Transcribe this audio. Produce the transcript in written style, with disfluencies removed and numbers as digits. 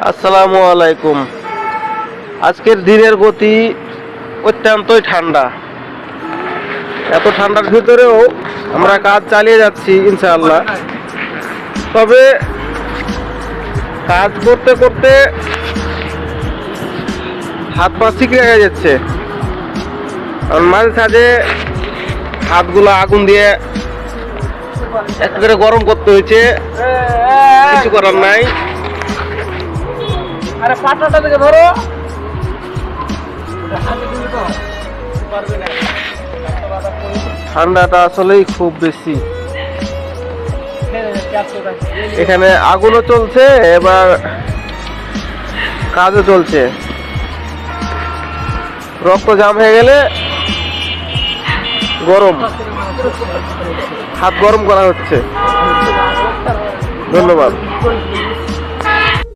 আসসালামু আলাইকুম। আজকের দিনের গতি অত্যন্তই ঠান্ডা। এত ঠান্ডার ভিতরেও আমরা কাজ চালিয়ে যাচ্ছি ইনশাআল্লাহ। তবে কাজ করতে করতে হাত পা শিখে যাচ্ছে। মাঝে সাঝে হাতগুলো আগুন দিয়ে একেবারে গরম করতে হয়েছে, কিছু করার নাই। আরে পাটাটা থেকে ধরো। ঠান্ডাটা আসলেই খুব বেশি। এখানে আগুনও চলছে, এবার কাজও চলছে। রক্ত জাম হয়ে গেলে গরম, হাত গরম করা হচ্ছে। ধন্যবাদ।